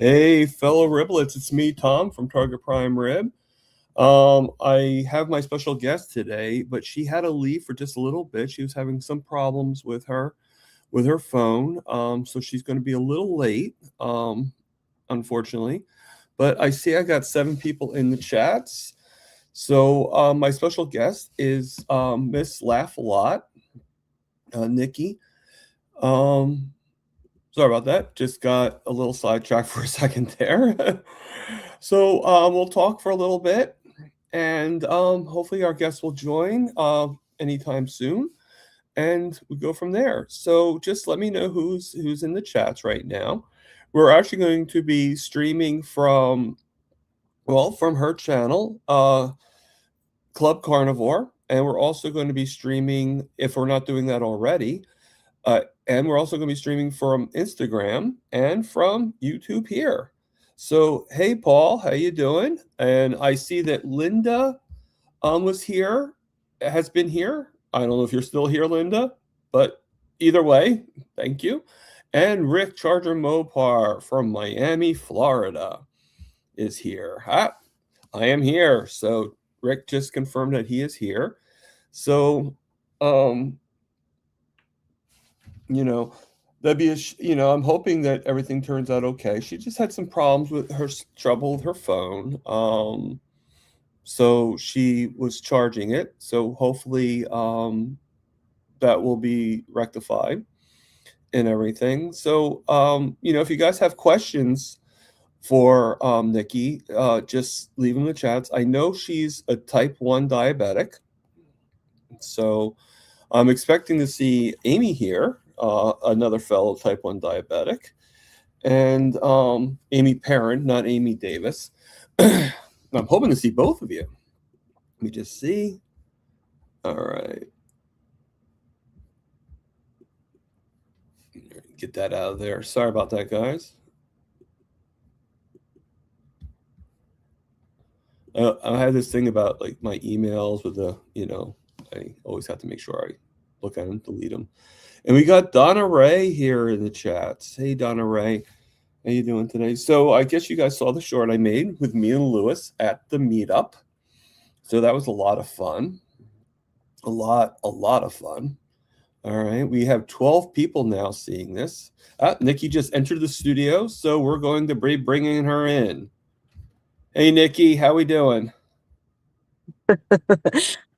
Hey, fellow Riblets, it's me, Tom from Target Prime Rib. I have my special guest today, but she had to leave for just a little bit. She was having some problems with her phone, so she's going to be a little late, unfortunately. But I see I got 7 people in the chats. So my special guest is Miss Laugh a Lot, Nikki. Sorry about that. Just got a little sidetracked for a second there. So we'll talk for a little bit, and hopefully our guests will join anytime soon, and we go from there. So just let me know who's in the chats right now. We're actually going to be streaming from her channel, Club Carnivore, and we're also going to be streaming, if we're not doing that already, and we're also going to be streaming from Instagram and from YouTube here. So, hey, Paul, how you doing? And I see that Linda has been here. I don't know if you're still here, Linda, but either way, thank you. And Rick Charger Mopar from Miami, Florida is here. I am here. So Rick just confirmed that he is here. So, that'd be I'm hoping that everything turns out okay. She just had some problems with trouble with her phone. So she was charging it. So hopefully that will be rectified and everything. So if you guys have questions for Nikki, just leave them in the chats. I know she's a type 1 diabetic. So I'm expecting to see Amy here, another fellow type 1 diabetic, and Amy Perrin, not Amy Davis. I'm hoping to see both of you. Let me just see. All right. Get that out of there. Sorry about that, guys. I have this thing about like my emails with the, I always have to make sure I look at them, delete them. And we got Donna Ray here in the chats. Hey, Donna Ray. How you doing today? So I guess you guys saw the short I made with me and Lewis at the meetup. So that was a lot of fun. A lot of fun. All right. We have 12 people now seeing this. Nikki just entered the studio, so we're going to be bringing her in. Hey, Nikki, how we doing?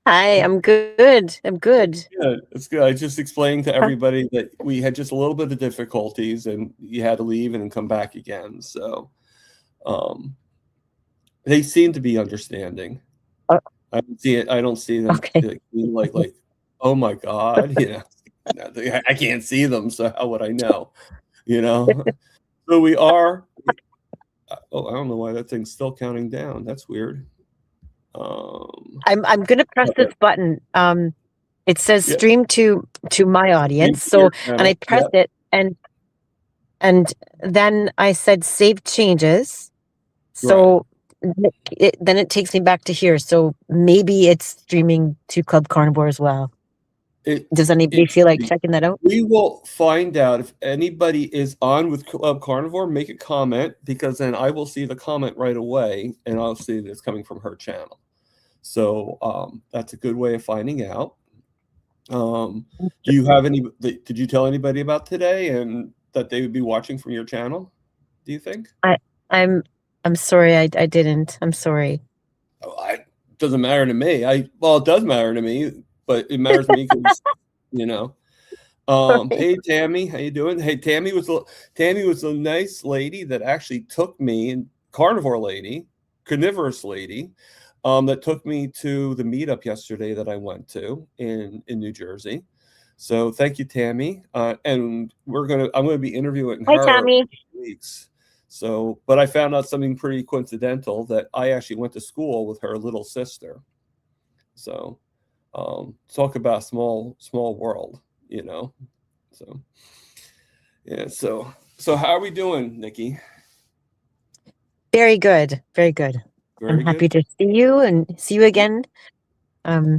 Hi, I'm good. I'm good. Yeah, it's good. I just explained to everybody that we had just a little bit of difficulties and you had to leave and come back again. So they seem to be understanding. I don't see them Okay. like, oh my God, I can't see them, so how would I know? So we are. Oh, I don't know why that thing's still counting down. That's weird. I'm gonna press this button. It says stream to my audience. So and I pressed it and then I said save changes. So then it takes me back to here. So maybe it's streaming to Club Carnivore as well. Does anybody feel like checking that out? We will find out if anybody is on with Club Carnivore. Make a comment, because then I will see the comment right away and I'll see that it's coming from her channel. So that's a good way of finding out. Do you have any? Did you tell anybody about today and that they would be watching from your channel? Do you think? I'm sorry, I didn't. I'm sorry. Oh, it doesn't matter to me. Well, it does matter to me, but it matters to me because Hey, Tammy, how you doing? Hey, Tammy was a nice lady that actually took me, and carnivorous lady, that took me to the meetup yesterday that I went to in New Jersey. So thank you, Tammy. And I'm gonna be interviewing her. Hi, Tammy. In 2 weeks. So, but I found out something pretty coincidental, that I actually went to school with her little sister. So, talk about small world, So, yeah. So how are we doing, Nikki? Very good. Very good. I'm happy to see you and see you again. Yeah.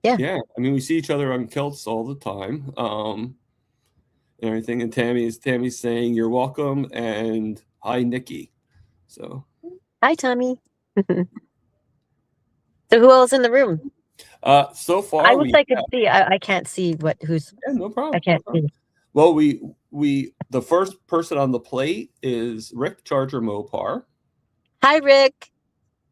I mean, we see each other on Kilts all the time, and everything. And Tammy's saying you're welcome, and Hi, Nikki. So Hi, Tommy. So who else in the room? so I far wish we I could see. I can't see who's. yeah, no I problem, no can't problem. see. Well, the first person on the plate is Rick Charger Mopar, Hi, Rick.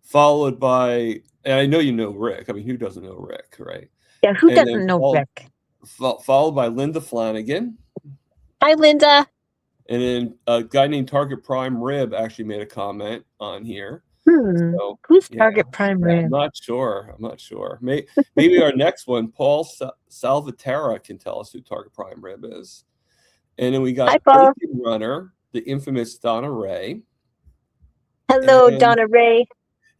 followed by, and I know you know Rick. I mean, who doesn't know Rick, right? Yeah, who And then doesn't know Rick? followed by Linda Flanagan, Hi, Linda. and then a guy named Target Prime Rib actually made a comment on here. So Who's yeah, Target Prime I'm Rib? not sure. I'm not sure. Maybe our next one, Paul Salvatera, can tell us who Target Prime Rib is. And then we Hi, got Paul. Bacon Runner, the infamous Donna Ray. Hello, And Donna Ray.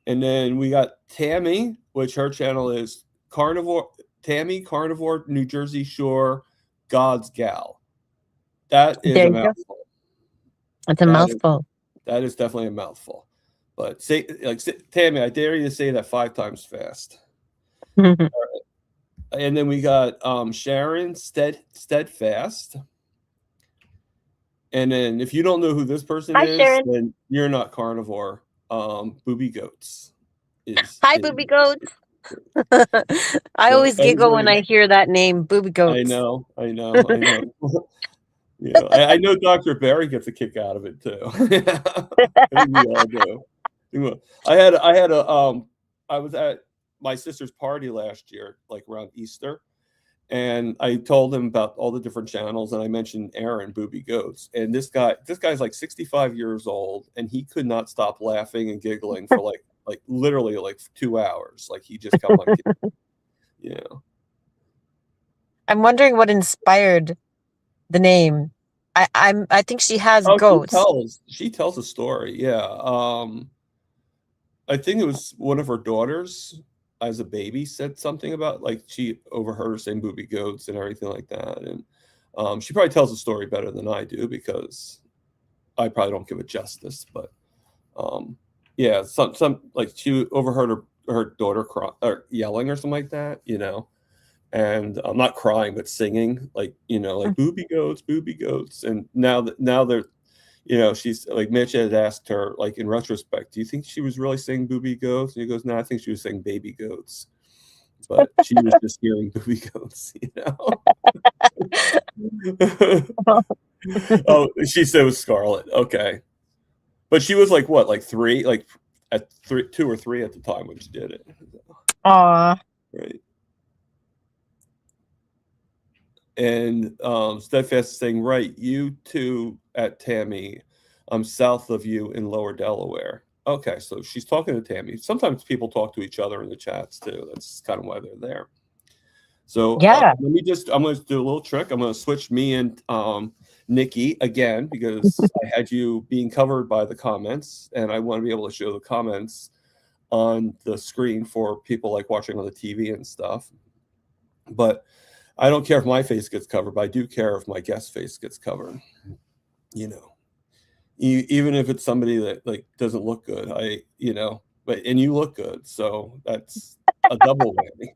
and then we got Tammy, which her channel is Carnivore, Tammy Carnivore, New Jersey Shore, God's Gal. That is There a you go. mouthful. It's a mouthful. That is definitely a mouthful. But Tammy, I dare you to say that 5 times fast. And then we got Sharon Steadfast. And then if you don't know who this person Hi, is, Sharon. then you're not carnivore. Booby Goats Hi, Booby Goats. I so always giggle when I hear that name, Booby Goats. I know. Yeah, I know Dr. Barry gets a kick out of it too. I think we all do. I was at my sister's party last year, like around Easter, and I told him about all the different channels, and I mentioned Aaron Booby Goats, and this guy's like 65 years old, and he could not stop laughing and giggling for like literally like 2 hours. Like he just kept on giggling, you know. I'm wondering what inspired the name. I think she has Oh, goats. she tells a story. Yeah. I think it was one of her daughters as a baby said something about like she overheard her saying booby goats and everything like that. And she probably tells the story better than I do because I probably don't give it justice. But yeah, some like she overheard her daughter cry or yelling or something like that, you know. And I'm not crying, but singing like, you know, like booby goats. And now they're, you know, she's like Mitch had asked her, like in retrospect, do you think she was really saying booby goats? And he goes, no, I think she was saying baby goats, but she was just hearing booby goats, you know. Oh, she said it was Scarlet. Okay, but she was like what, like 3, like at 2 or 3 at the time when she did it. Aw. Right. And Steadfast is saying, right, you two at Tammy, I'm south of you in Lower Delaware. Okay, so she's talking to Tammy. Sometimes people talk to each other in the chats too. That's kind of why they're there. So Yeah. I'm going to do a little trick. I'm going to switch me and Nikki again because I had you being covered by the comments, and I want to be able to show the comments on the screen for people like watching on the TV and stuff. But I don't care if my face gets covered, but I do care if my guest face gets covered. You know, even if it's somebody that like doesn't look good, and you look good, so that's a double whammy.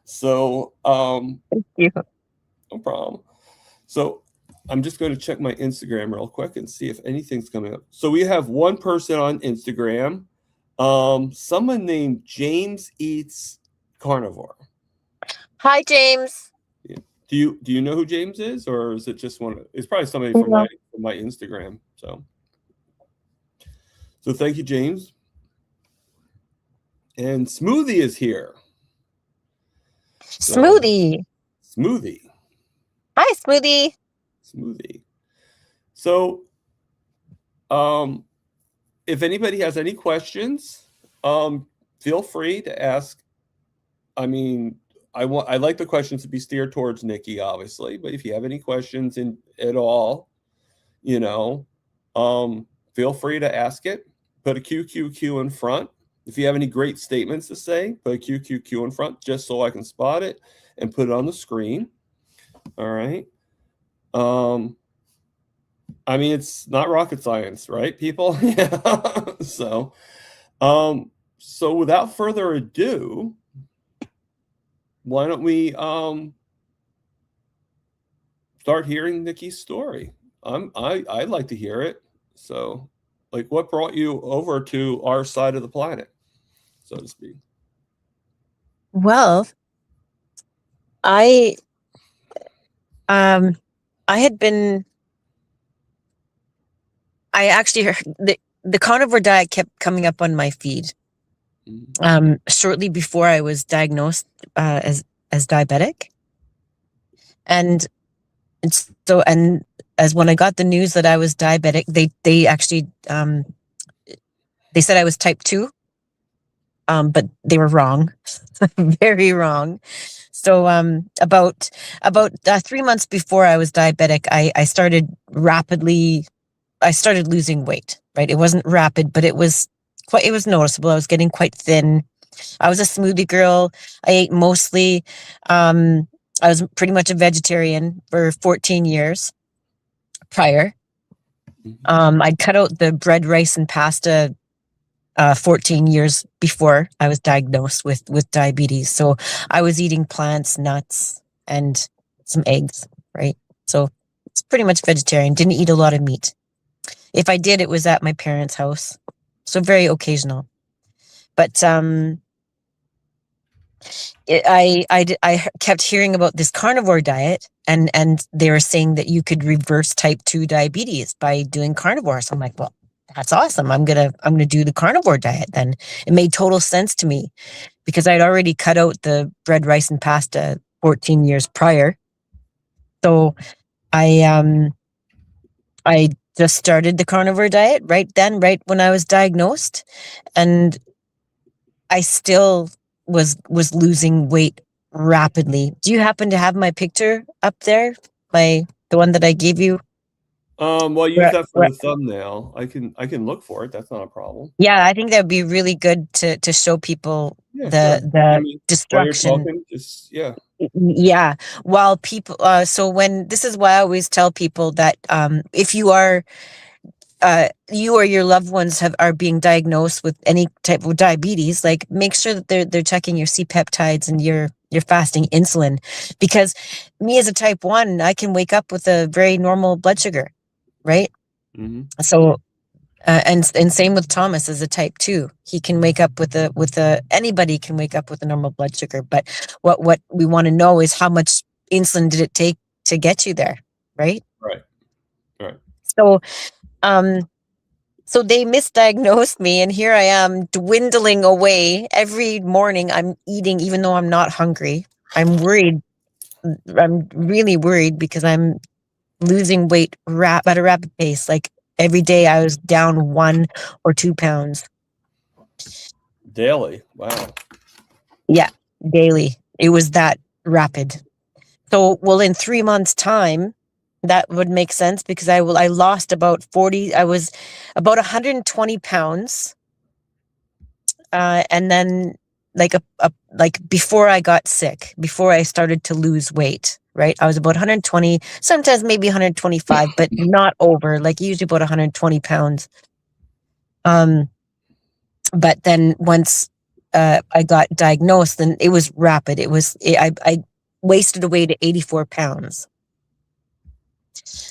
So, Thank you. no problem. So, I'm just going to check my Instagram real quick and see if anything's coming up. So we have one person on Instagram, someone named James Eats Carnivore. Hi, James. Do you know who James is, or is it just one? It's probably somebody from my Instagram. So thank you, James. And Smoothie is here. Smoothie. Smoothie. Hi, Smoothie. Smoothie. So, if anybody has any questions, feel free to ask. I mean, I like the questions to be steered towards Nikki, obviously, but if you have any questions at all, you know, feel free to ask it. Put a QQQ in front. If you have any great statements to say, put a QQQ in front just so I can spot it and put it on the screen. All right. I mean, it's not rocket science, right, people? Yeah. So without further ado, why don't we start hearing Nikki's story? I'd like to hear it. So Like, what brought you over to our side of the planet, so to speak? Well, I I had been I actually heard the carnivore diet kept coming up on my feed. Shortly before I was diagnosed as diabetic, and so and as when I got the news that I was diabetic, they actually they said I was type 2, but they were wrong, very wrong. So about 3 months before I was diabetic, I started losing weight. Right, it wasn't rapid, but it was noticeable. I was getting quite thin. I was a smoothie girl. I ate mostly. I was pretty much a vegetarian for 14 years prior. I'd cut out the bread, rice, and pasta 14 years before I was diagnosed with diabetes. So I was eating plants, nuts, and some eggs, right? So it's pretty much vegetarian. Didn't eat a lot of meat. If I did, it was at my parents' house. So very occasional. But I kept hearing about this carnivore diet, and they were saying that you could reverse type 2 diabetes by doing carnivore. So I'm like, well, that's awesome. I'm gonna do the carnivore diet then. It made total sense to me because I'd already cut out the bread, rice, and pasta 14 years prior. So I just started the carnivore diet right when I was diagnosed, and I still was losing weight rapidly. Do you happen to have my picture up there? The one that I gave you? Well, use that for the thumbnail. I can look for it. That's not a problem. Yeah, I think that would be really good to show people Yeah, the sure. While you're destruction. talking, just Yeah. While people, so when this is why I always tell people that if you are you or your loved ones are being diagnosed with any type of diabetes, like make sure that they're checking your C-peptides and your fasting insulin, because me as a type 1, I can wake up with a very normal blood sugar, right? So and same with Thomas as a type 2. He can wake up with anybody can wake up with a normal blood sugar, but what we want to know is how much insulin did it take to get you there, right? Right. So so they misdiagnosed me, and here I am dwindling away. Every morning I'm eating, even though I'm not hungry. I'm worried. I'm really worried because I'm losing weight at a rapid pace. Like every day I was down 1 or 2 pounds. Daily. Wow. Yeah, daily. It was that rapid. So, well, in 3 months' time, that would make sense because I lost about 40. I was about 120 pounds, and then like before I got sick, before I started to lose weight, right? I was about 120, sometimes maybe 125, but not over. Like usually about 120 pounds. But then once I got diagnosed, then it was rapid. I wasted away to 84 pounds.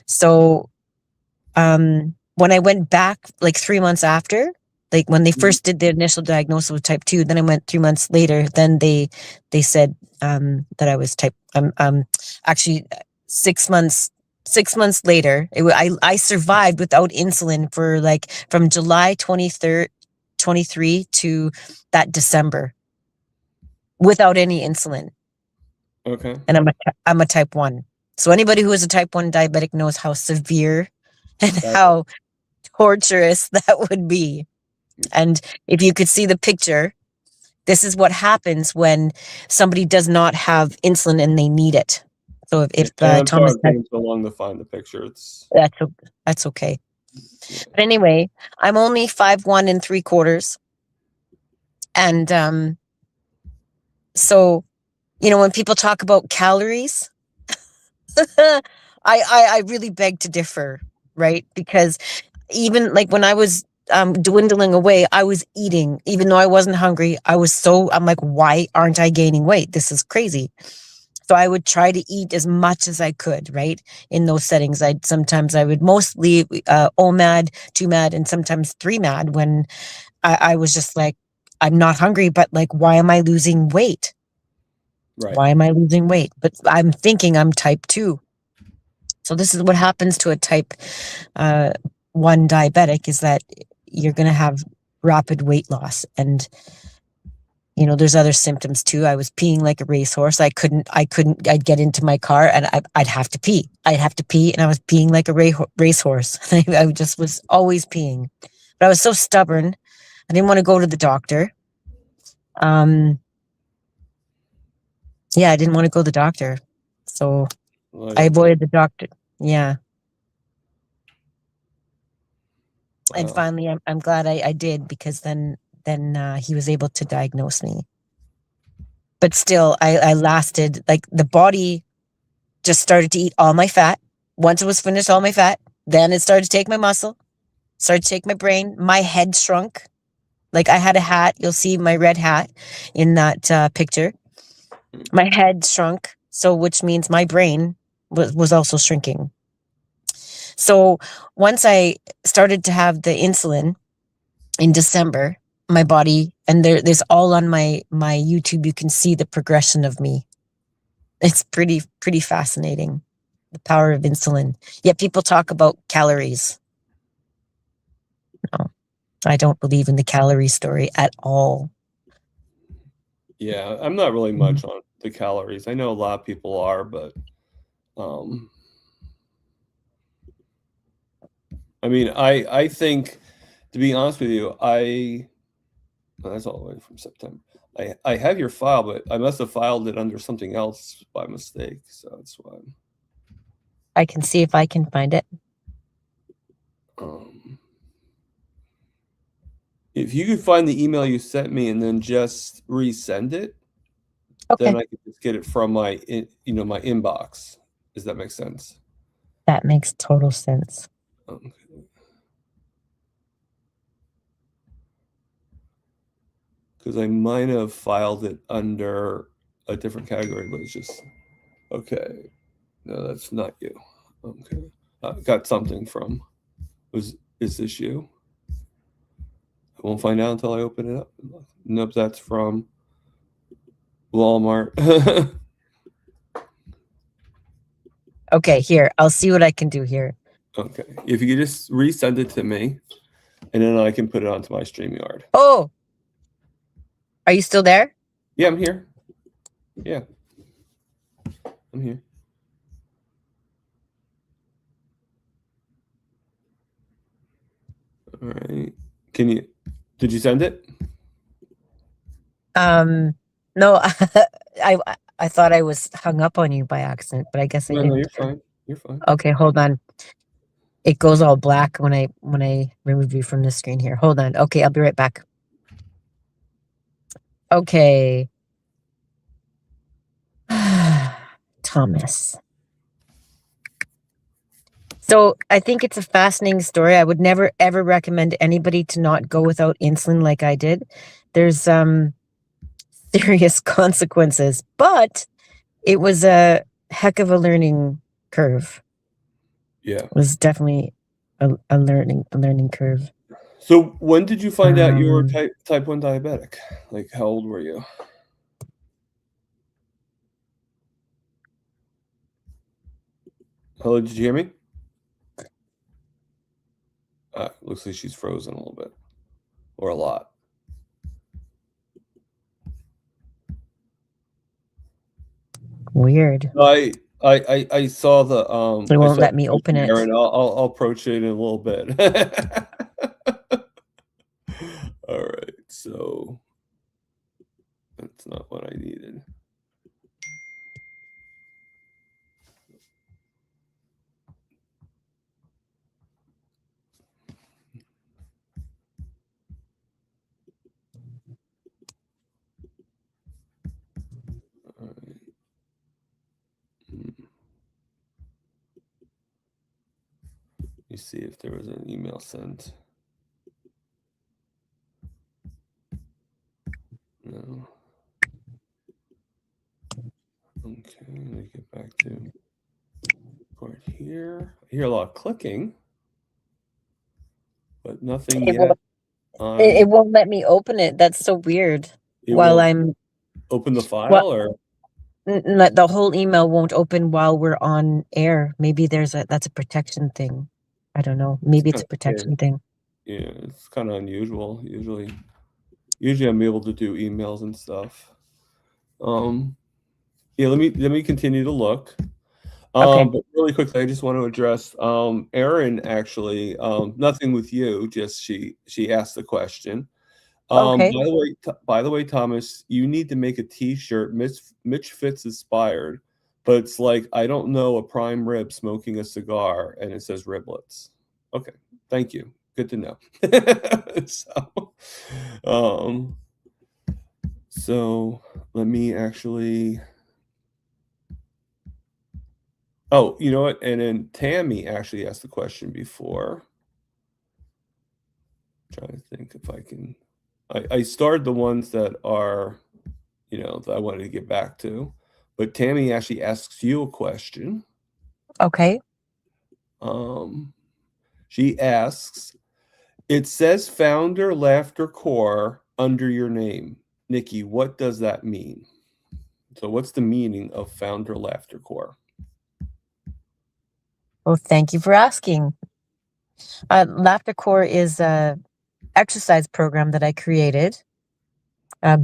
So when I went back like 3 months after, like when they first did the initial diagnosis with type 2, then I went 3 months later, then they said that I was actually 6 months later, I survived without insulin for like from July 23rd 23 to that December without any insulin. Okay. And I'm a type 1. So anybody who is a type 1 diabetic knows how severe and how torturous that would be. And if you could see the picture, this is what happens when somebody does not have insulin and they need it. So if I'm Thomas sorry taking so long to find the picture. That's okay. But anyway, I'm only 5'1" and 3/4. And so, when people talk about calories, I really beg to differ, right? Because even like when I was dwindling away, I was eating, even though I wasn't hungry. I'm like, why aren't I gaining weight? This is crazy. So I would try to eat as much as I could, right? In those settings, sometimes I would mostly OMAD, 2MAD, and sometimes 3MAD when I was just like, I'm not hungry, but like, why am I losing weight? Right. Why am I losing weight? But I'm thinking I'm type 2. So this is what happens to a type 1 diabetic, is that you're going to have rapid weight loss. And there's other symptoms too. I was peeing like a racehorse. I'd get into my car and I'd have to pee. I'd have to pee, and I was peeing like a racehorse. I just was always peeing. But I was so stubborn. I didn't want to go to the doctor. Yeah, I didn't want to go to the doctor. So I avoided the doctor. Yeah. Wow. And finally, I'm glad I did, because then he was able to diagnose me. But still, I lasted, like, the body just started to eat all my fat. Once it was finished, all my fat, then it started to take my muscle, started to take my brain. My head shrunk. Like, I had a hat. You'll see my red hat in that picture. My head shrunk, so which means my brain was also shrinking. So once I started to have the insulin in December, my body, and there's all on my YouTube, you can see the progression of me. It's pretty fascinating, the power of insulin. Yet people talk about calories. No, I don't believe in the calorie story at all. Yeah, I'm not really much on the calories. I know a lot of people are, but I mean, I think, to be honest with you, that's all the way from September. I have your file, but I must have filed it under something else by mistake, so that's why. I can see if I can find it. If you could find the email you sent me and then just resend it, okay, then I can just get it from my my inbox. Does that make sense? That makes total sense. Okay. Because I might have filed it under a different category, but it's just okay. No, that's not you. Okay, I got something from. Is this you? I won't find out until I open it up. Nope, that's from Walmart. Okay, here, I'll see what I can do here. Okay, if you could just resend it to me, and then I can put it onto my StreamYard. Oh, are you still there? Yeah, I'm here. Yeah, I'm here. All right. Did you send it? No, I thought I was hung up on you by accident, but I guess I didn't. No, you're fine. You're fine. Okay, hold on. It goes all black when I remove you from the screen here. Hold on. Okay, I'll be right back. Okay. Thomas. So I think it's a fascinating story. I would never ever recommend anybody to not go without insulin like I did. There's serious consequences, but it was a heck of a learning curve. Yeah, it was definitely a learning curve. So when did you find out you were type 1 diabetic? Like, how old were you? Hello, did you hear me? Looks like she's frozen a little bit, or a lot. Weird. I saw the They won't let me open it. And I'll approach it in a little bit. All right, so that's not what I needed. All right. Let me see if there was an email sent. No. Okay. hear a lot of clicking, but nothing It yet won't, it won't let me open it. That's so weird. it While won't I'm open the well, file, or the whole email won't open while we're on air. Maybe that's a protection thing. I don't know. Maybe it's a protection thing. yeah, it's kind of unusual. Usually I'm able to do emails and stuff. Yeah, let me continue to look. Okay. But really quickly, I just want to address Erin. Actually, nothing with you. Just she asked the question. Okay. By the way, Thomas, you need to make a T-shirt. Mitch Fitz inspired, but it's like, I don't know, a prime rib smoking a cigar, and it says riblets. Okay, thank you. Good to know. Um, so let me actually. Oh, you know what? And then Tammy actually asked the question before. I'm trying to think if I can. I started the ones that are, that I wanted to get back to, but Tammy actually asks you a question. Okay. She asks, it says Founder Laughter Core under your name. Nikki, what does that mean? So what's the meaning of Founder Laughter Core? Well, thank you for asking. Laughter Core is a exercise program that I created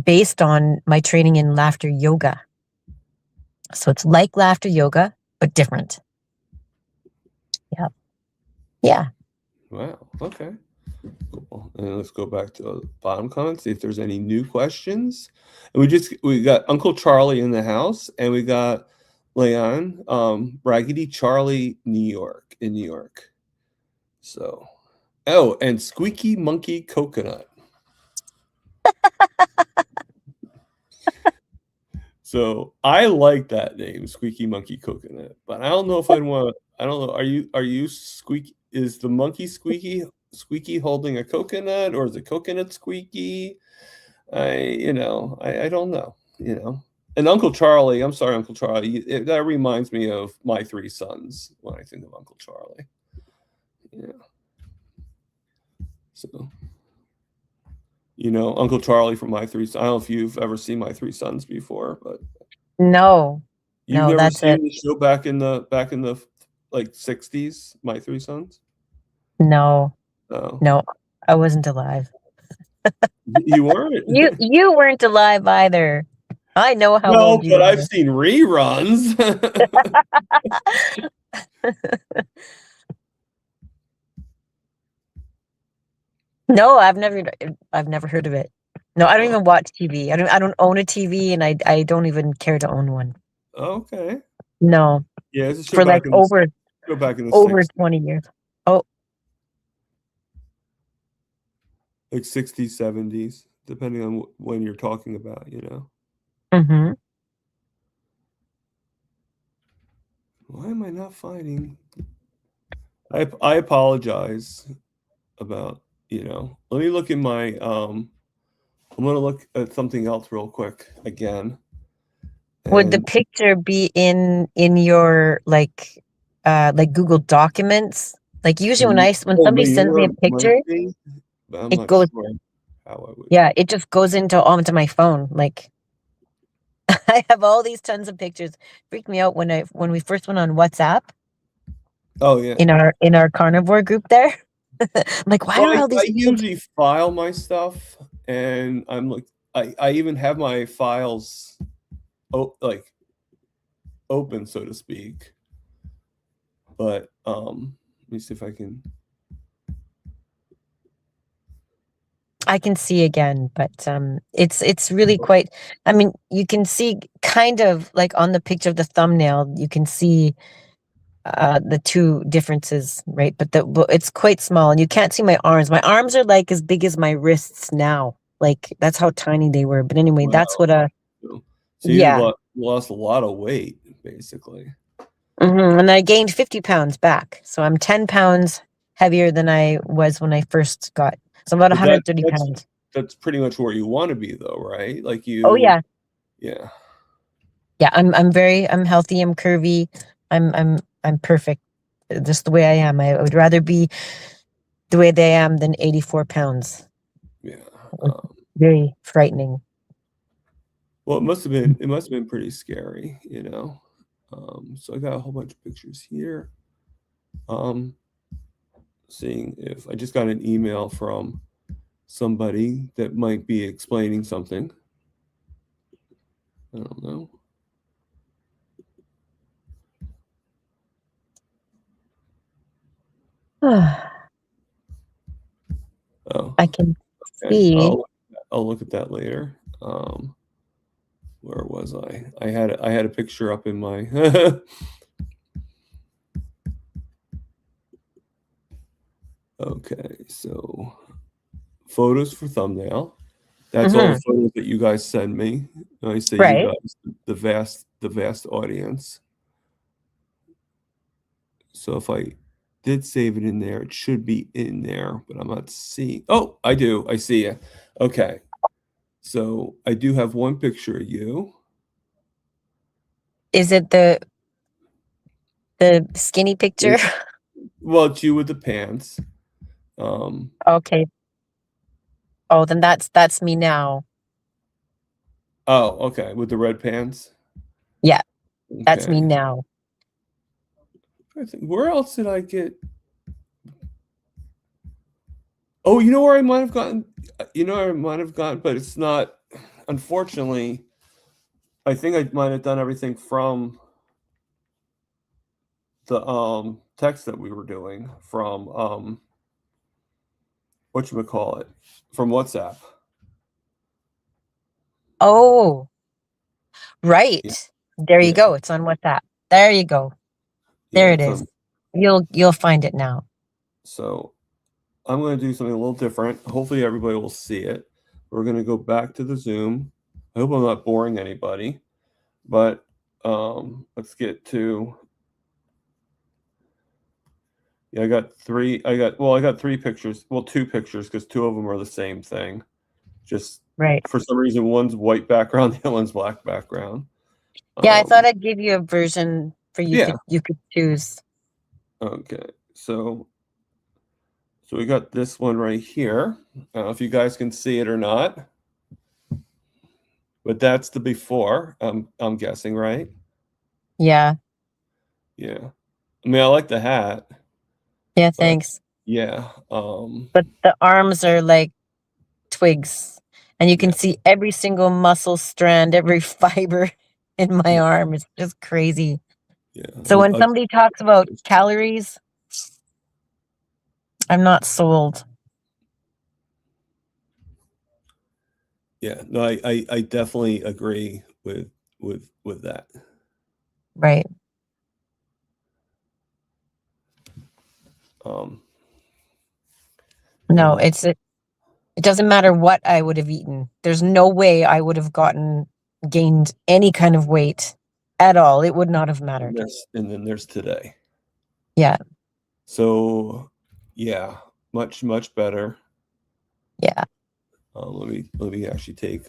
based on my training in laughter yoga. So it's like laughter yoga, but different. Yeah. Yeah. Wow. Okay. Cool. And let's go back to the bottom comments, see if there's any new questions. And we got Uncle Charlie in the house, and we got Leon, Raggedy Charlie, in New York. So, oh, and Squeaky Monkey Coconut. So I like that name, Squeaky Monkey Coconut, but I don't know if I'd want. I don't know. Are you Squeaky? Is the monkey Squeaky holding a coconut, or is the coconut Squeaky? I don't know. And Uncle Charlie. I'm sorry, Uncle Charlie. That reminds me of My Three Sons when I think of Uncle Charlie. Yeah. So. Uncle Charlie from My Three Sons. I don't know if you've ever seen My Three Sons before, but No. you've No, never that's it. seen the show back in the like 60s, My Three Sons? No. No. No, I wasn't alive. You weren't? You weren't alive either. I know how No, old you but I've are. seen reruns. No, I've never heard of it. No, I don't Oh, even watch TV. I don't own a TV, and I don't even care to own one. okay. No, Yeah, it's a show for like over 60s, 20 years. Oh, like 60s, 70s, depending on when you're talking about. mm-hmm. Why am I not finding? I apologize about, let me look in my I'm gonna look at something else real quick again. Would the And picture be in your like Google Documents? Like usually when oh, somebody sends me a might picture, be, but I'm it not goes sure how I would. yeah, it just goes onto my phone. Like I have all these tons of pictures. Freaked me out when we first went on WhatsApp Oh yeah. in our carnivore group there. I'm like, why Well, are all I these pictures? usually file my stuff, and I'm like, I even have my files, like open, so to speak. But let me see if I can. I can see again, but it's really quite. I mean, you can see kind of like on the picture of the thumbnail, you can see the two differences, right? But it's quite small, and you can't see my arms. My arms are like as big as my wrists now. Like that's how tiny they were. But anyway, that's Wow. what So you yeah. lost a lot of weight, basically. And I gained 50 pounds back, so I'm 10 pounds heavier than I was when I first got. So about But 130 pounds. that's pretty much where you want to be, though, right? Like Oh yeah, yeah. yeah. I'm healthy. I'm curvy. I'm perfect. just the way I am. I would rather be the way they am than 84 pounds. Yeah. Very frightening. Well, it must have been pretty scary, you know. So I got a whole bunch of pictures here. Seeing if I just got an email from somebody that might be explaining something. I don't know. Oh, I can okay. see. I'll look at that later. Where was I? I had a picture up in my Okay, so photos for thumbnail. That's all the photos that you guys send me. I say you Right. guys, the vast audience. So if I did save it in there, it should be in there, but I'm not seeing. Oh, I do. I see you. Okay. So I do have one picture of you. Is it the skinny picture? Well, it's you with the pants. Okay. Oh, then that's me now. Oh, okay, with the red pants. Yeah, that's me Okay. now. I think where else did I get? Oh, you know where I might have gotten. You know, I might have gotten, but it's not. Unfortunately, I think I might have done everything from the text that we were doing from whatchamacallit, from WhatsApp. Oh, right. Yeah, There you yeah, go. It's on WhatsApp. There you go. There yeah. it is. You'll find it now. So I'm going to do something a little different. Hopefully, everybody will see it. We're going to go back to the Zoom. I hope I'm not boring anybody, but let's get to. Yeah, I got three pictures. Well, two pictures because two of them are the same thing. Just Right. for some reason, one's white background, the other one's black background. Yeah, I thought I'd give you a version for you Yeah. could choose. Okay. So we got this one right here. I don't know if you guys can see it or not, but that's the before. I'm guessing, right? Yeah. Yeah. I mean, I like the hat, Yeah, but thanks. yeah. But the arms are like twigs, and you can Yeah. see every single muscle strand, every fiber in my Yeah. arm. It's just crazy. Yeah. So when somebody talks about calories, I'm not sold. Yeah. No, I definitely agree with that. Right. No, And it doesn't matter what I would have eaten. There's no way I would have gained any kind of weight at all. It would not have mattered. and then there's today. Yeah. So yeah, much better. Yeah. Let me actually take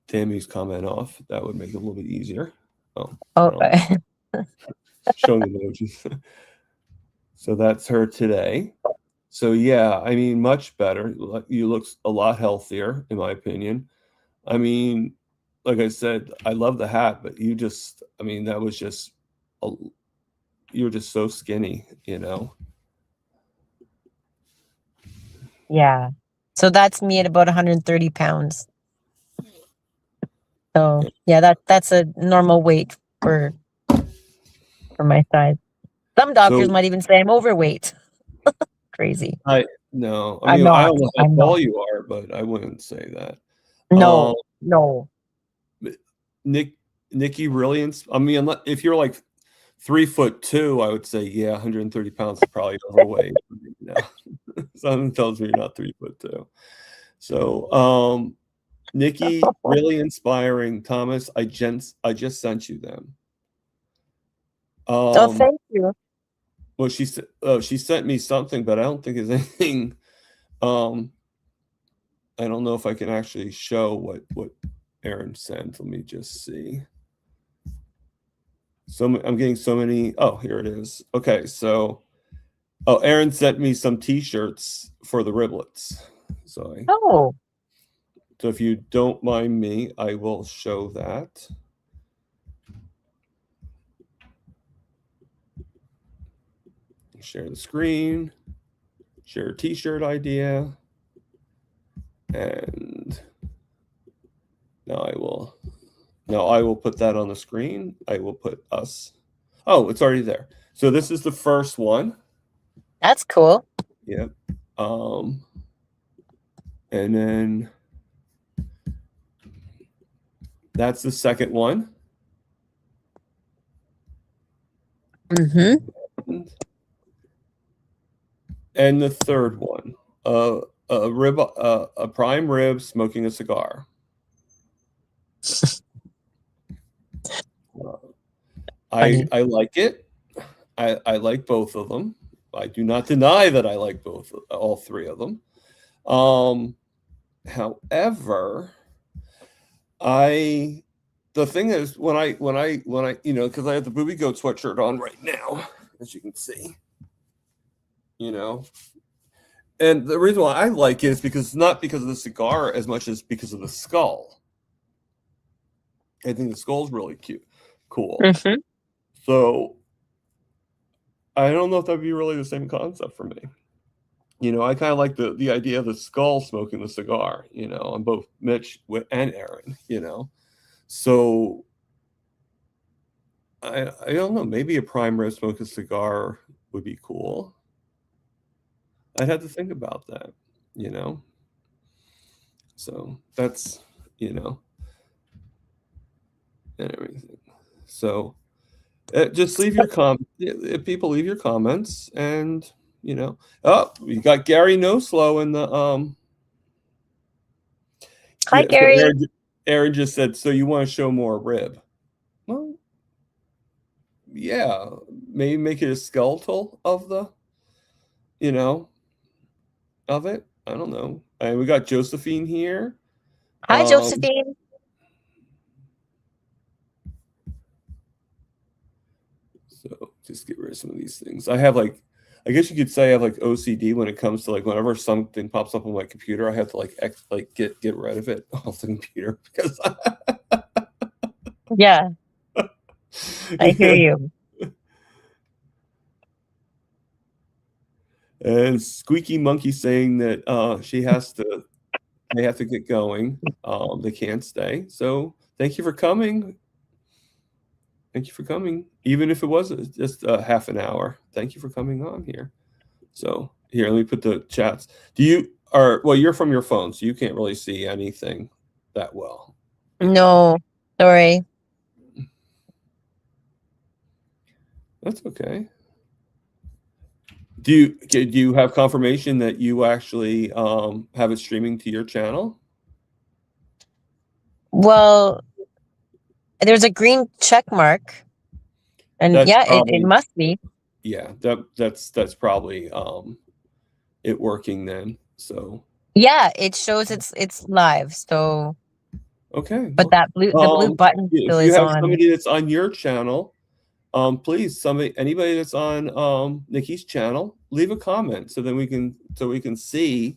Tammy's comment off. That would make it a little bit easier. Oh, Oh, showing emojis. So that's her today. So yeah, I mean, much better. You look a lot healthier, in my opinion. I mean, like I said, I love the hat, but I mean, that was just, you were just so skinny, you know. yeah. So that's me at about 130 pounds. So yeah, that's a normal weight for my size. Some doctors So might even say I'm overweight. Crazy. no, I I'm mean, I not. don't know how I'm tall not. you are, but I wouldn't say that. No, no. Nikki really, I mean, if you're like 3'2", I would say, yeah, 130 pounds is probably overweight. No, something tells me you're not 3'2". So, Nikki, really inspiring. Thomas, I just sent you them. Oh, thank you. Well, she sent me something, but I don't think there's anything. I don't know if I can actually show what Aaron sent. Let me just see. I'm getting so many. Oh, here it is. Okay, so Aaron sent me some T-shirts for the riblets. So if you don't mind me, I will show that. Share the screen. Share a T-shirt idea. And now I will put that on the screen. I will put us. Oh, it's already there. So this is the first one. That's cool. Yep. And then that's the second one. Mm-hmm. And the third one, a prime rib smoking a cigar. I like it. I like both of them. I do not deny that I like all three of them. However, the thing is when I because I have the Booby Goat sweatshirt on right now, as you can see, and the reason why I like it is because it's not because of the cigar as much as because of the skull. I think the skull's really cool. Mm-hmm. So I don't know if that'd be really the same concept for me. I kind of like the idea of the skull smoking the cigar, on both Mitch and Aaron, So I don't know, maybe a prime rib smoking cigar would be cool. I'd have to think about that, So that's, and everything. So just leave your if people leave your comments, and oh, we got Gary No Slow in the Hi, Gary. So Aaron just said, so you want to show more rib? Well, yeah, maybe make it a skeletal of the of it. I don't know. And we got Josephine here. Hi, Josephine. So just get rid of some of these things. I I guess you could say I have like OCD when it comes to like whenever something pops up on my computer, I have to get rid of it off the computer because yeah, I hear you. And Squeaky Monkey saying that they have to get going. They can't stay. So thank you for coming. Thank you for coming. Even if it was just half an hour. Thank you for coming on here. So here, let me put the chats. You're from your phone, so you can't really see anything that well. No, sorry. That's okay. Do you have confirmation that you actually have it streaming to your channel? Well, there's a green check mark, and it must be. Yeah, that's probably it working then. So yeah, it shows it's live. So okay, but the blue button still if you is have on. somebody that's on your channel, please, anybody that's on Nikki's channel, leave a comment so we can see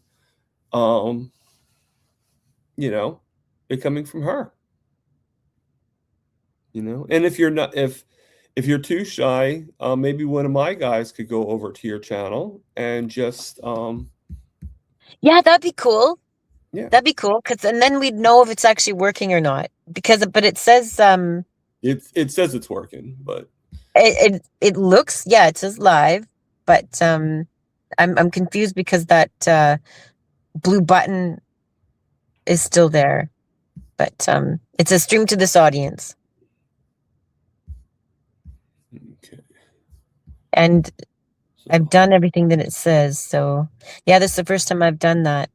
it coming from her. And if you're too shy, maybe one of my guys could go over to your channel and just yeah, that'd be cool. Yeah, that'd be cool, and then we'd know if it's actually working or not, but it says it says it's working, but it looks, it says live, but I'm confused because that blue button is still there, but it says stream to this audience. Okay. And I've done everything that it says. So yeah, this is the first time I've done that.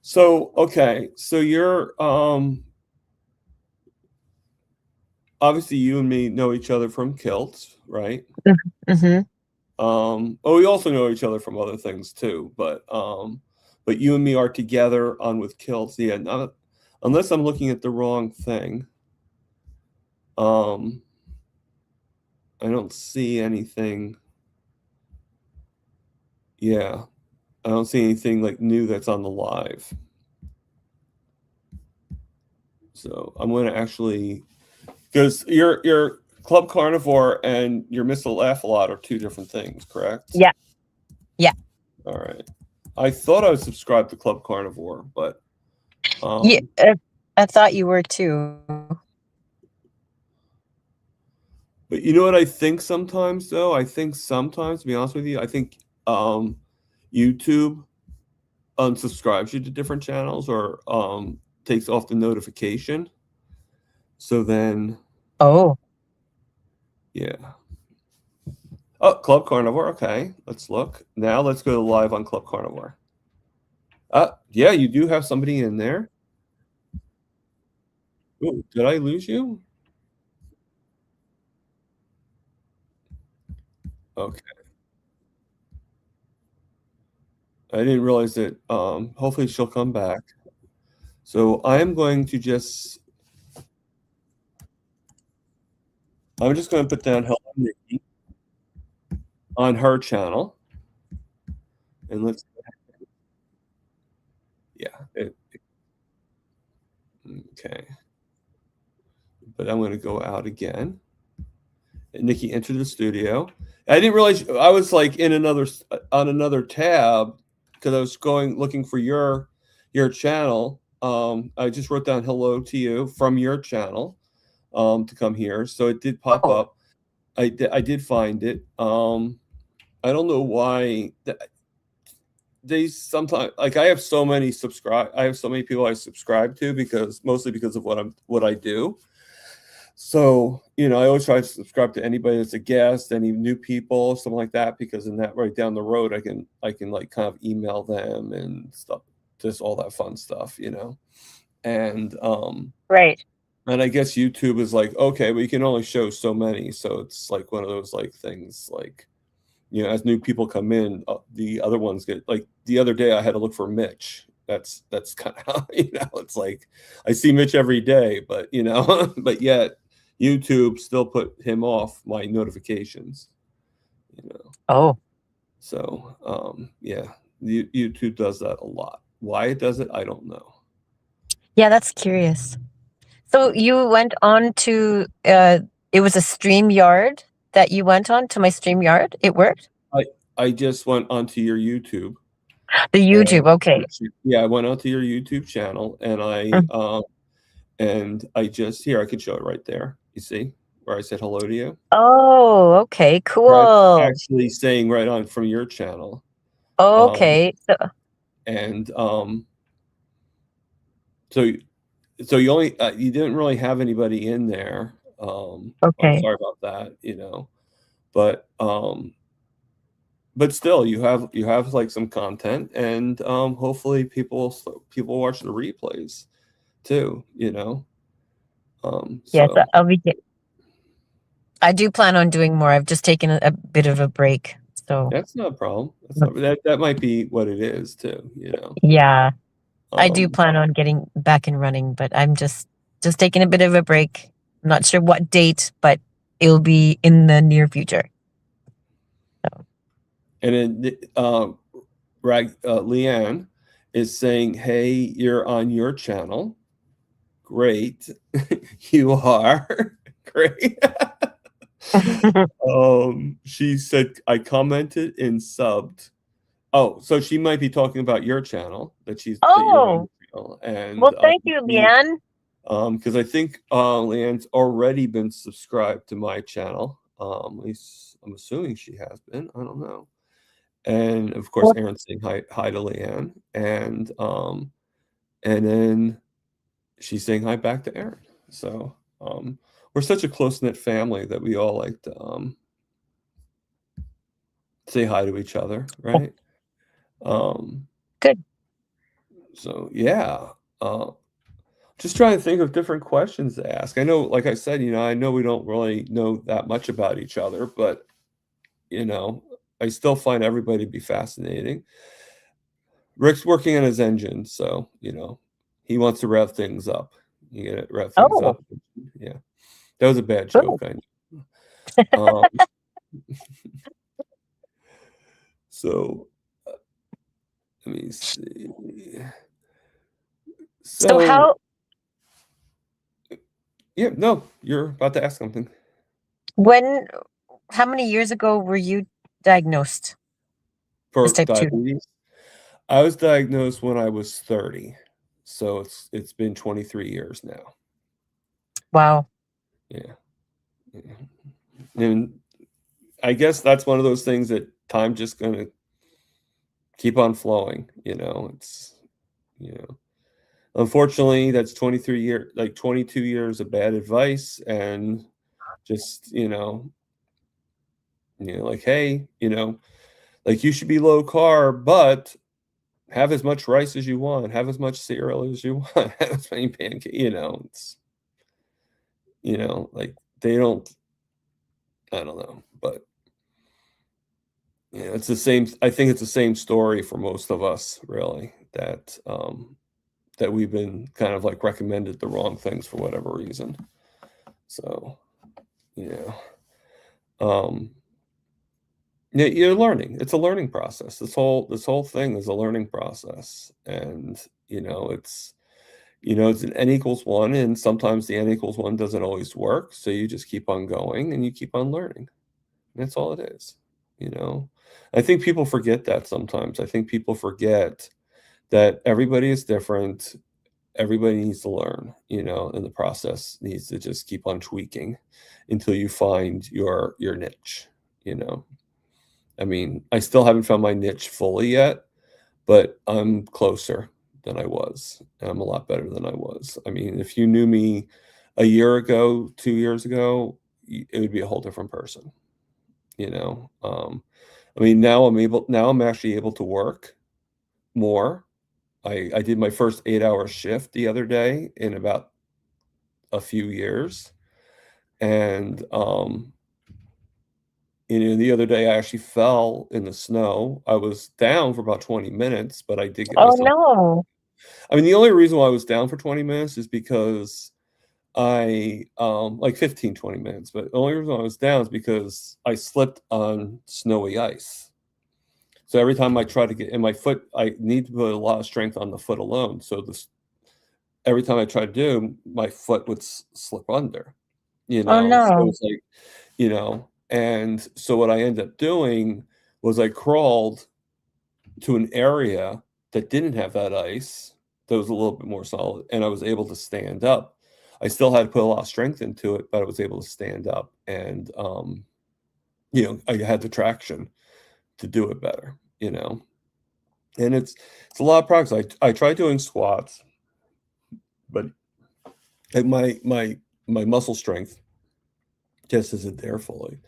So okay, so you're obviously you and me know each other from kilts, right? Mm-hmm. We also know each other from other things too, but you and me are together on with kilts. Yeah, unless I'm looking at the wrong thing. I don't see anything. Yeah, I don't see anything like new that's on the live. So I'm going to actually, because your Club Carnivore and your Miss Laugh a Lot are two different things, correct? Yeah. Yeah. All right. I thought I was subscribed to Club Carnivore, but Yeah, I thought you were too. but you know what I think sometimes though? I think sometimes, to be honest with you, I think YouTube unsubscribes you to different channels or takes off the notification. So then, Oh, yeah. Oh, Club Carnivore. Okay, let's look. Now let's go live on Club Carnivore. Yeah, you do have somebody in there. Ooh, did I lose you? Okay. I didn't realize that. Hopefully she'll come back. So I'm going to just, I'm just going to put down Hello Nikki on her channel. And let's, yeah. Okay. But I'm going to go out again. And Nikki entered the studio. I didn't realize I was like in on another tab because I was looking for your channel. I just wrote down hello to you from your channel to come here. So it did pop oh, up. I did find it. I don't know why they sometimes, like, I have so many people I subscribe to because mostly because of what I do. So, I always try to subscribe to anybody that's a guest, any new people, something like that, because in that right down the road, I can like kind of email them and stuff, just all that fun stuff, And right. and I guess YouTube is like, okay, we can only show so many, so it's like one of those like things like, as new people come in, the other ones get like the other day I had to look for Mitch. That's kind of how, it's like I see Mitch every day, but but yet YouTube still put him off my notifications. Oh, So yeah, YouTube does that a lot. Why it does it, I don't know. yeah, that's curious. So you went on to it was a StreamYard that you went on to my StreamYard. It worked? I just went onto your YouTube. The YouTube, okay. Yeah, I went onto your YouTube channel and I just here I can show it right there. You see where I said hello to you? Oh, okay, Right, cool. actually saying right on from your channel. Okay. And so you only you didn't really have anybody in there. I'm Okay. sorry about that, but still you have like some content and hopefully people watch the replays too, Yes, so I do plan on doing more. I've just taken a bit of a break. So that's not a problem. That might be what it is too, yeah, I do Um, plan on getting back and running, but I'm just taking a bit of a break. I'm not sure what date, but it'll be in the near future. So. and then Leanne is saying, "Hey, you're on your channel. Great, you are great." She said, "I commented and subbed." Oh, so she might be talking about your channel that you're on Oh, your channel, and well, thank you, Leanne. because I think Leanne's already been subscribed to my channel. At least I'm assuming she has been. I don't know. And of course, Well, Aaron's saying hi to Leanne, and then she's saying hi back to Aaron. So we're such a close knit family that we all like to say hi to each other, right? good. So yeah, just trying to think of different questions to ask. I know, like I said, I know we don't really know that much about each other, but I still find everybody to be fascinating. Rick's working on his engine, so he wants to rev things up. You get it, rev things Oh, up. Yeah, that was a bad good. joke. I know. Um, so let me see. So So yeah, no, you're about to ask something. when how many years ago were you diagnosed as For type 2? diabetes, I was diagnosed when I was 30, so it's been 23 years now. Wow. Yeah, yeah. And I guess that's one of those things that time just gonna keep on flowing, it's, you know, unfortunately, that's 22 years of bad advice and just, like, hey, like you should be low carb, but have as much rice as you want, have as much cereal as you want, have as many pancakes, it's, like they don't, I don't know, but it's the same. I think it's the same story for most of us, really, that we've been kind of like recommended the wrong things for whatever reason. So, yeah. Um, yeah, you're learning. It's a learning process. This whole thing is a learning process. And, it's an n equals one, and sometimes the n equals one doesn't always work. So you just keep on going and you keep on learning. That's all it is, you know. I think people forget that sometimes. I think people forget that everybody is different. Everybody needs to learn, and the process needs to just keep on tweaking until you find your niche, you know. I mean, I still haven't found my niche fully yet, but I'm closer than I was. And I'm a lot better than I was. I mean, if you knew me a year ago, 2 years ago, it would be a whole different person, you know. I mean, now I'm actually able to work more. I did my first 8-hour shift the other day in about a few years. And the other day I actually fell in the snow. I was down for about 20 minutes, but I did get Oh, myself. no. I mean, the only reason why I was down for 20 minutes is because like 15, 20 minutes, but the only reason I was down is because I slipped on snowy ice. So every time I try to get in my foot, I need to put a lot of strength on the foot alone. So every time I try to do, my foot would slip under, Oh, So no. it's like, and so what I ended up doing was I crawled to an area that didn't have that ice, that was a little bit more solid, and I was able to stand up. I still had to put a lot of strength into it, but I was able to stand up, and I had the traction to do it better, and it's a lot of practice. I tried doing squats, but my muscle strength just isn't there fully.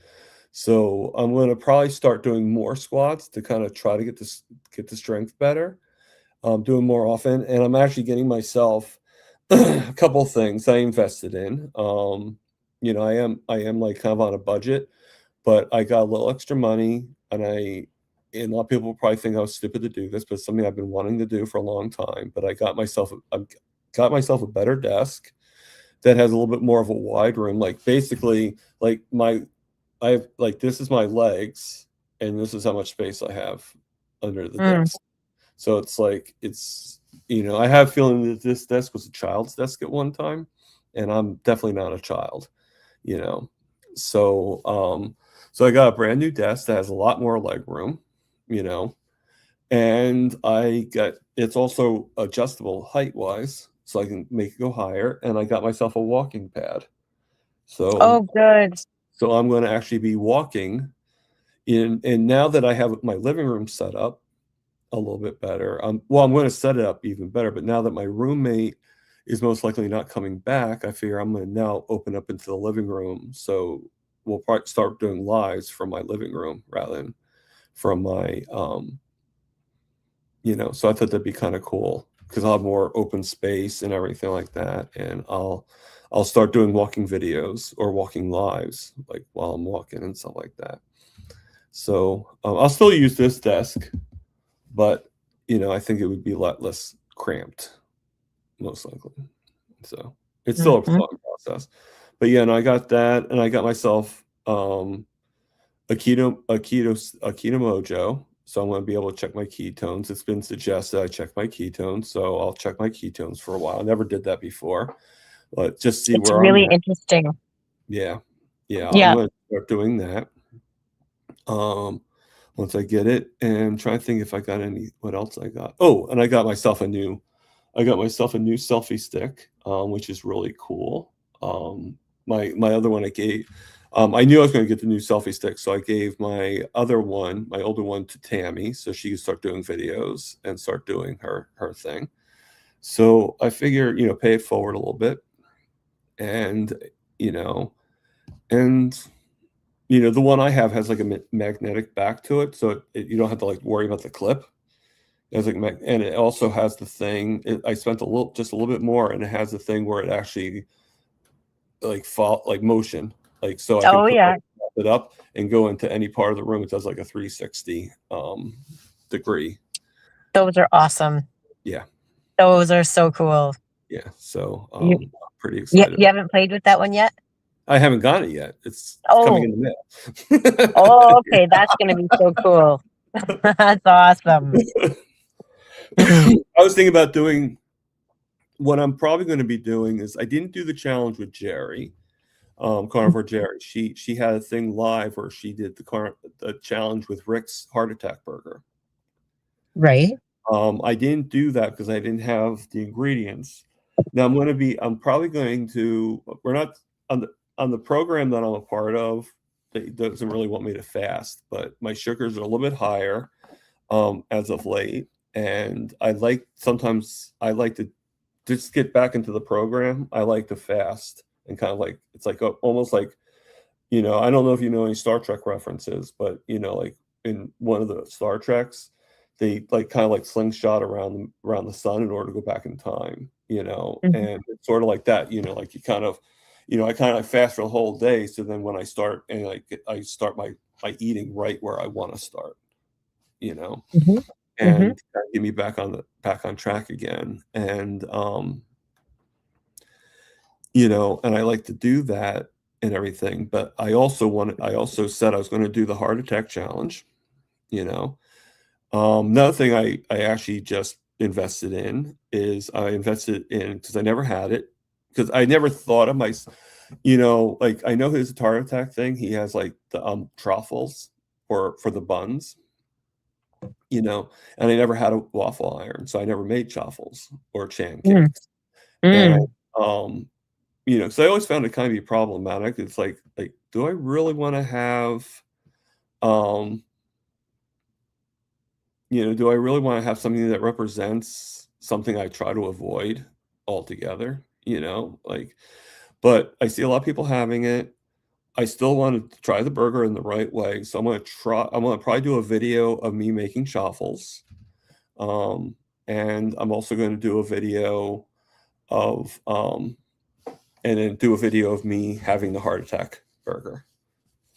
So I'm going to probably start doing more squats to kind of try to get the strength better. Doing more often, and I'm actually getting myself a couple things I invested in. I am like kind of on a budget, but I got a little extra money, and a lot of people will probably think I was stupid to do this, but it's something I've been wanting to do for a long time. But I got myself a better desk that has a little bit more of a wide room. Like basically, like I have like this is my legs, and this is how much space I have under the Mm. desk. So it's like I have a feeling that this desk was a child's desk at one time, and I'm definitely not a child, you know. So so I got a brand new desk that has a lot more leg room, you know, and it's also adjustable height wise, so I can make it go higher, and I got myself a walking pad. So Oh, good. so I'm going to actually be walking and now that I have my living room set up a little bit better, well, I'm going to set it up even better, but now that my roommate is most likely not coming back, I figure I'm going to now open up into the living room. So we'll probably start doing lives from my living room rather than from my so I thought that'd be kind of cool because I'll have more open space and everything like that, and I'll start doing walking videos or walking lives like while I'm walking and stuff like that. So I'll still use this desk, but I think it would be a lot less cramped, most likely. So it's still a Mhm. fun process. But yeah, no, I got that, and I got myself a keto mojo. So I'm going to be able to check my ketones. It's been suggested I check my ketones, so I'll check my ketones for a while. I never did that before, but just see It's where I'm really at. interesting. Yeah. I'm Yeah. going to start doing that. Once I get it, and try to think if I got what else I got. Oh, and I got myself a new selfie stick, which is really cool. My other one I knew I was going to get the new selfie stick, so I gave my older one, to Tammy, so she could start doing videos and start doing her thing. So I figure, pay it forward a little bit, and and the one I have has like a magnetic back to it, so you don't have to like worry about the clip. It's like and it also has the thing. I spent just a little bit more, and it has the thing where it actually like motion, like so I can Oh put yeah. it up and go into any part of the room. It does like a 360 degree. Those are awesome. Yeah. Those are so cool. Yeah. So You, pretty excited. you haven't played with that one yet? I haven't got it yet. It's coming in the mail. Oh, okay. That's going to be so cool. That's awesome. I was thinking about doing what I'm probably going to be doing is I didn't do the challenge with Jerry, Carnivore Jerry. She had a thing live where she did the challenge with Rick's heart attack burger. Right. I didn't do that because I didn't have the ingredients. Now I'm probably going to. We're not on the program that I'm a part of. It doesn't really want me to fast, but my sugars are a little bit higher as of late, and sometimes I like to just get back into the program. I like to fast and kind of like it's like almost like I don't know if you know any Star Trek references, but like in one of the Star Treks, they like kind of like slingshot around the sun in order to go back in time, and it's sort of like that, like you kind of, I kind of like fast for the whole day. So then when I start and like I start my eating right where I want to start, Mm-hmm. and get me back on track again. And and I like to do that and everything, but I also said I was going to do the heart attack challenge. Another thing I actually just invested in is because I never had it, because I never thought of like I know his heart attack thing. He has like the truffles for the buns, and I never had a waffle iron, so I never made chaffles or chan cakes. And so I always found it kind of be problematic. It's like, do I really want to have, do I really want to have something that represents something I try to avoid altogether? But I see a lot of people having it. I still want to try the burger in the right way. So I'm going to probably do a video of me making chaffles. And I'm also going to do a video of, and then do a video of me having the heart attack burger,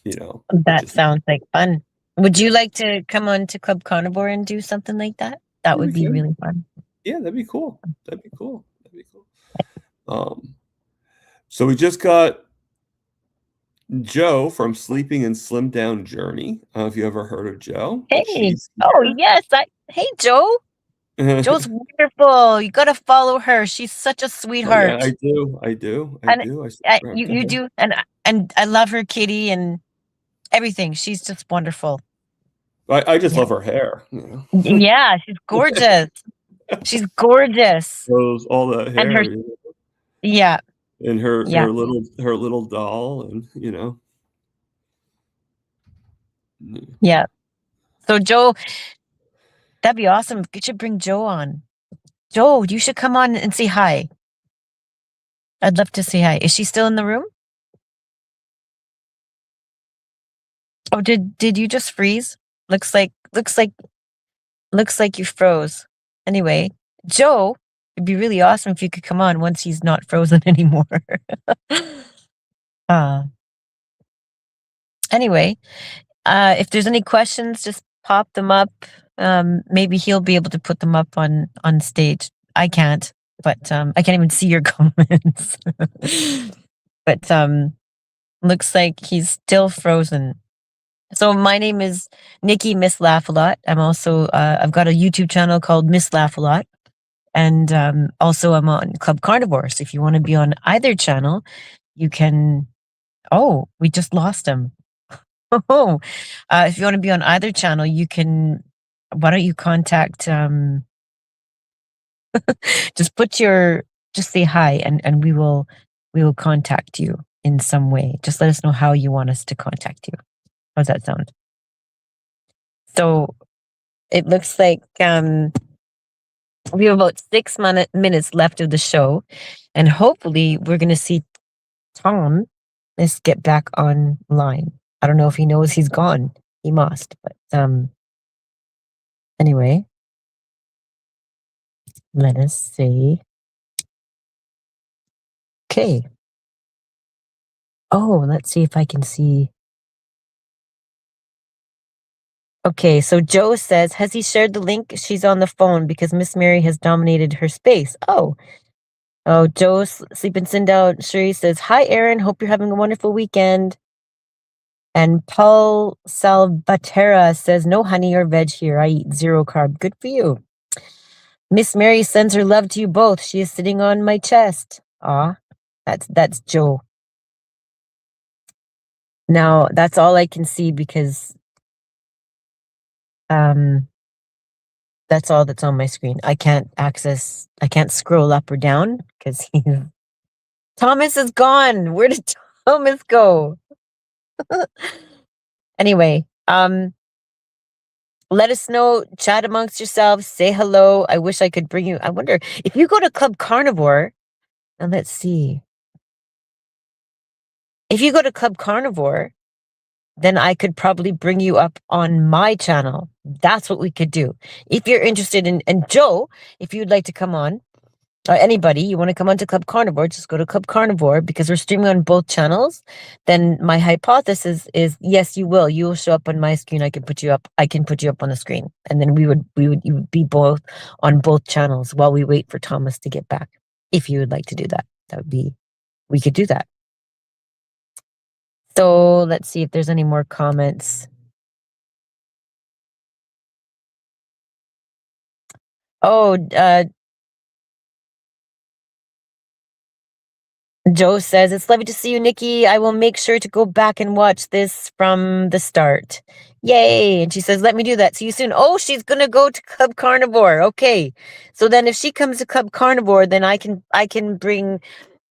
That sounds like fun. Would you like to come on to Club Carnivore and do something like that? That would be really fun. Yeah, that'd be cool. So we just got Joe from Sleeping and Slim Down Journey. If you ever heard of Joe. Hey. Yes. Hey, Joe. Joe's wonderful. You got to follow her. She's such a sweetheart. Oh, yeah, I do. You do. And I love her kitty and everything. She's just wonderful. I just love her hair. Yeah, she's gorgeous. She's gorgeous. All the hair. And yeah. And her little doll, and Yeah. So Joe, that'd be awesome. You should bring Joe on. Joe, you should come on and say hi. I'd love to say hi. Is she still in the room? Oh, did you just freeze? Looks like you froze. Anyway, Joe, it'd be really awesome if you could come on once he's not frozen anymore. Anyway, if there's any questions, just pop them up. Maybe he'll be able to put them up on stage. I can't, but I can't even see your comments. But Looks like he's still frozen. So my name is Nikki Miss Laugh a Lot. I'm also I've got a YouTube channel called Miss Laugh a Lot, and also I'm on Club Carnivore. So if you want to be on either channel, you can. Oh, we just lost him. Oh, if you want to be on either channel, you can. Why don't you contact? Just just say hi, and we will contact you in some way. Just let us know how you want us to contact you. How's that sound? So it looks like we have about 6 minutes left of the show, and hopefully we're going to see Tom. Let's get back online. I don't know if he knows he's gone. He must, but anyway, let us see. Okay. Oh, let's see if I can see. Okay, so Joe says, has he shared the link? She's on the phone because Miss Mary has dominated her space. Oh, Joe sleeping Sindel. Sherry says, hi, Aaron. Hope you're having a wonderful weekend. And Paul Salvatera says, no honey or veg here. I eat zero carb. Good for you. Miss Mary sends her love to you both. She is sitting on my chest. Aw, that's Joe. Now, that's all I can see because that's all that's on my screen. I can't scroll up or down because Thomas is gone. Where did Thomas go? Anyway, let us know, chat amongst yourselves, say hello. I wish I could bring you. I wonder if you go to Club Carnivore, and let's see. If you go to Club Carnivore, then I could probably bring you up on my channel. That's what we could do. If you're interested in, and Joe, if you'd like to come on, or anybody, you want to come onto Club Carnivore, just go to Club Carnivore because we're streaming on both channels. Then my hypothesis is yes, you will. You will show up on my screen. I can put you up on the screen. And then you would be both on both channels while we wait for Thomas to get back. If you would like to do that, we could do that. So let's see if there's any more comments. Oh, Joe says, it's lovely to see you, Nikki. I will make sure to go back and watch this from the start. Yay. And she says, let me do that. See you soon. Oh, she's going to go to Club Carnivore. Okay. So then if she comes to Club Carnivore, then I can bring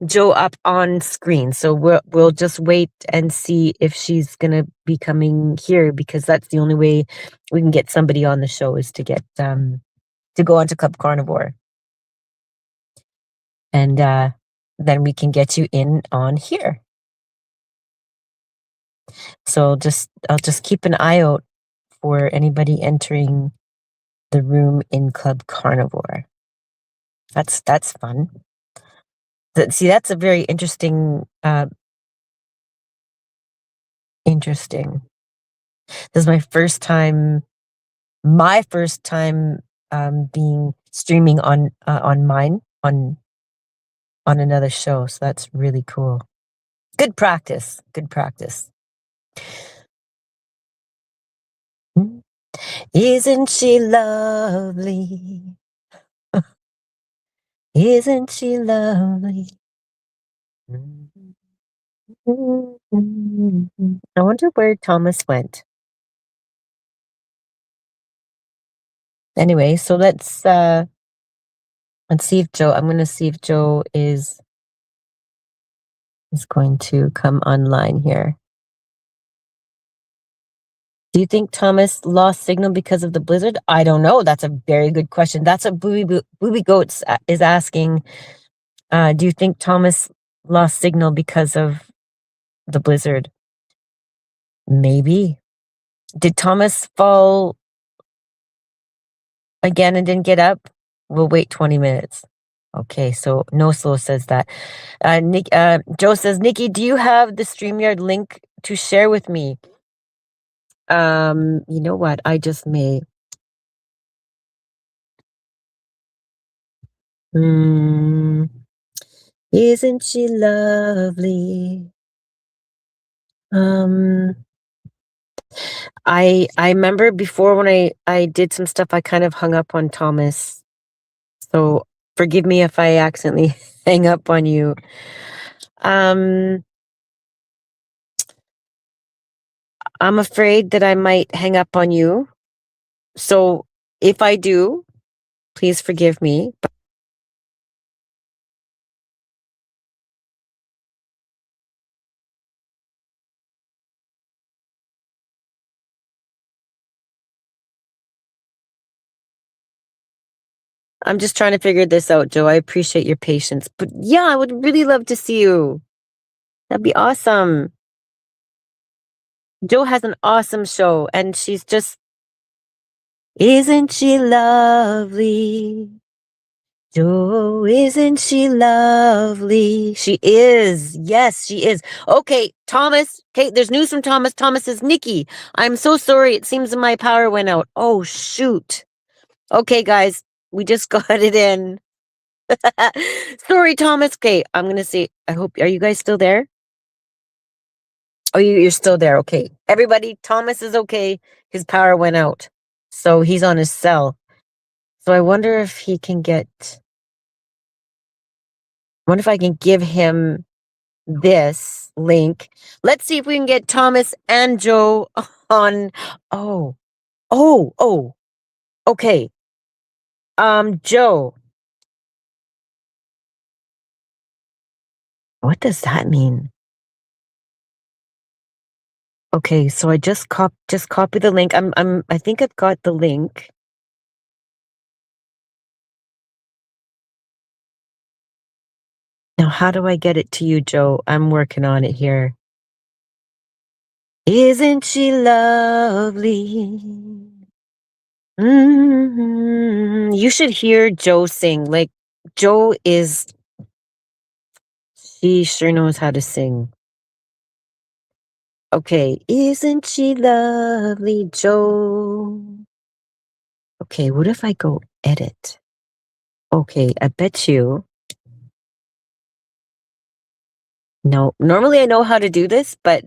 Joe up on screen. So we'll just wait and see if she's going to be coming here because that's the only way we can get somebody on the show is to get, to go onto Club Carnivore. And, then we can get you in on here. So I'll just keep an eye out for anybody entering the room in Club Carnivore. That's fun. See, that's a very interesting. Interesting. This is my first time being streaming on another show. So that's really cool. Good practice. Good practice. Isn't she lovely? Isn't she lovely? I wonder where Thomas went. Anyway, so let's see if Joe. I'm going to see if Joe is going to come online here. Do you think Thomas lost signal because of the blizzard? I don't know. That's a very good question. That's what Booby Goats is asking. Do you think Thomas lost signal because of the blizzard? Maybe. Did Thomas fall again and didn't get up? We'll wait 20 minutes. Okay, so No Slow says that. Joe says, Nikki, do you have the StreamYard link to share with me? You know what? I just may. Isn't she lovely? Um, I remember before when I did some stuff, I kind of hung up on Thomas. So forgive me if I accidentally hang up on you. I'm afraid that I might hang up on you. So if I do, please forgive me. But I'm just trying to figure this out, Joe. I appreciate your patience. But yeah, I would really love to see you. That'd be awesome. Joe has an awesome show, and she's just, isn't she lovely? Joe, isn't she lovely? She is. Yes, she is. Okay, Thomas. Okay, there's news from Thomas. Thomas says, Nikki, I'm so sorry. It seems my power went out. Oh, shoot. Okay, guys, we just got it in. Sorry, Thomas. Okay, I'm going to say, I hope, are you guys still there? Oh, you're still there. Okay. Everybody, Thomas is okay. His power went out. So he's on his cell. So I wonder if he can get, I wonder if I can give him this link. Let's see if we can get Thomas and Joe on. Oh, oh. Okay. Joe. What does that mean? Okay, so I just copy the link. I think I've got the link. Now, how do I get it to you, Joe? I'm working on it here. Isn't she lovely? You should hear Joe sing. Like, Joe is, she sure knows how to sing. Okay, isn't she lovely, Joe? Okay, what if I go edit? Okay, I bet you. No, normally I know how to do this, but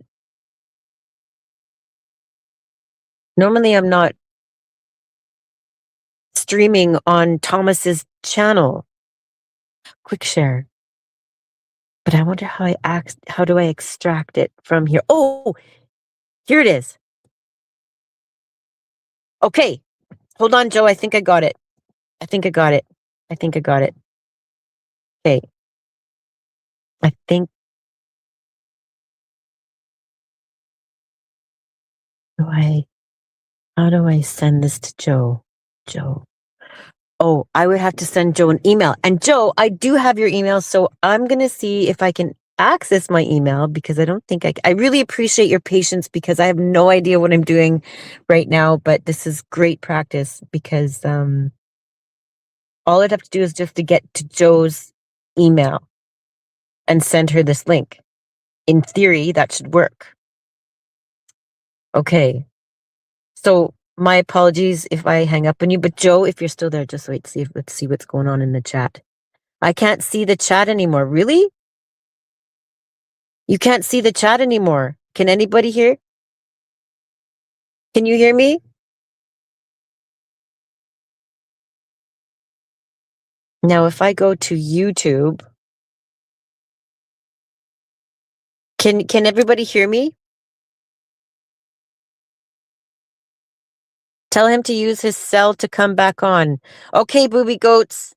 normally I'm not streaming on Thomas's channel. Quick share. But I wonder how do I extract it from here? Oh, here it is. Okay. Hold on, Joe. I think I got it. I think I got it. Okay. I think how do I send this to Joe? Joe. Oh, I would have to send Joe an email. And Joe, I do have your email, so I'm going to see if I can access my email because I don't think I really appreciate your patience because I have no idea what I'm doing right now, but this is great practice because all I'd have to do is just to get to Joe's email and send her this link. In theory, that should work. Okay. So my apologies if I hang up on you, but Joe, if you're still there, just wait, let's see what's going on in the chat. I can't see the chat anymore. Really? You can't see the chat anymore. Can anybody hear? Can you hear me? Now, if I go to YouTube, can everybody hear me? Tell him to use his cell to come back on. Okay, booby goats.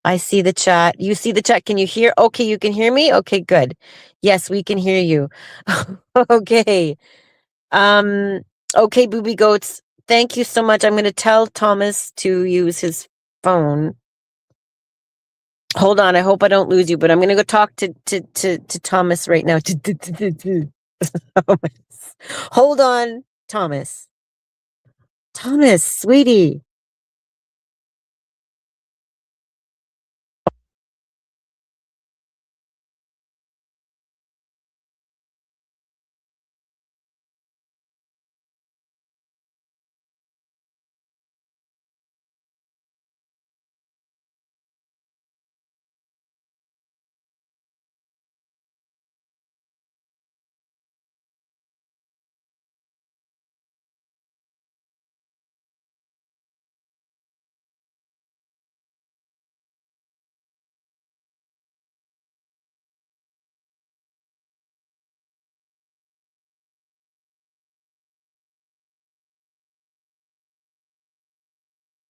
I see the chat. You see the chat. Can you hear? Okay, you can hear me? Okay, good. Yes, we can hear you. Okay. Um, okay, booby goats. Thank you so much. I'm going to tell Thomas to use his phone. Hold on. I hope I don't lose you, but I'm going to go talk to Thomas right now. Thomas. Hold on, Thomas. Thomas, sweetie.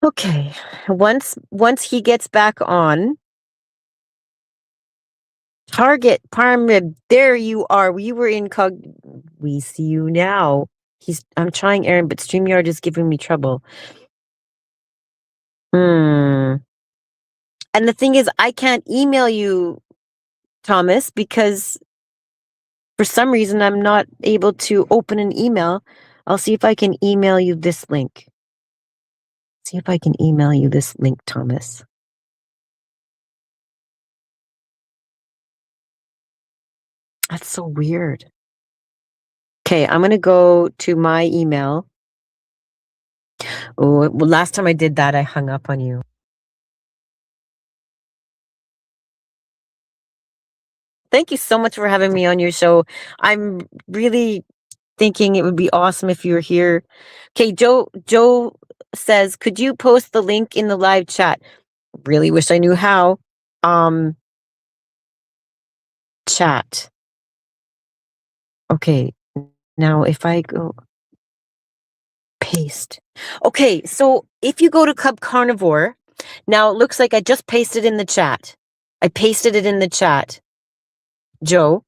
Okay. Once he gets back on, Target Parm, there you are. We were we see you now. I'm trying Aaron, but StreamYard is giving me trouble. And the thing is, I can't email you, Thomas, because for some reason I'm not able to open an email. I'll see if I can email you this link. See if I can email you this link, Thomas. That's so weird. Okay, I'm going to go to my email. Oh, well, last time I did that, I hung up on you. Thank you so much for having me on your show. I'm really thinking it would be awesome if you were here. Okay, Joe says, could you post the link in the live chat? Really wish I knew how. Chat. Okay, now if I go paste. Okay, so if you go to Club Carnivore, now it looks like I just pasted in the chat. I pasted it in the chat, Joe.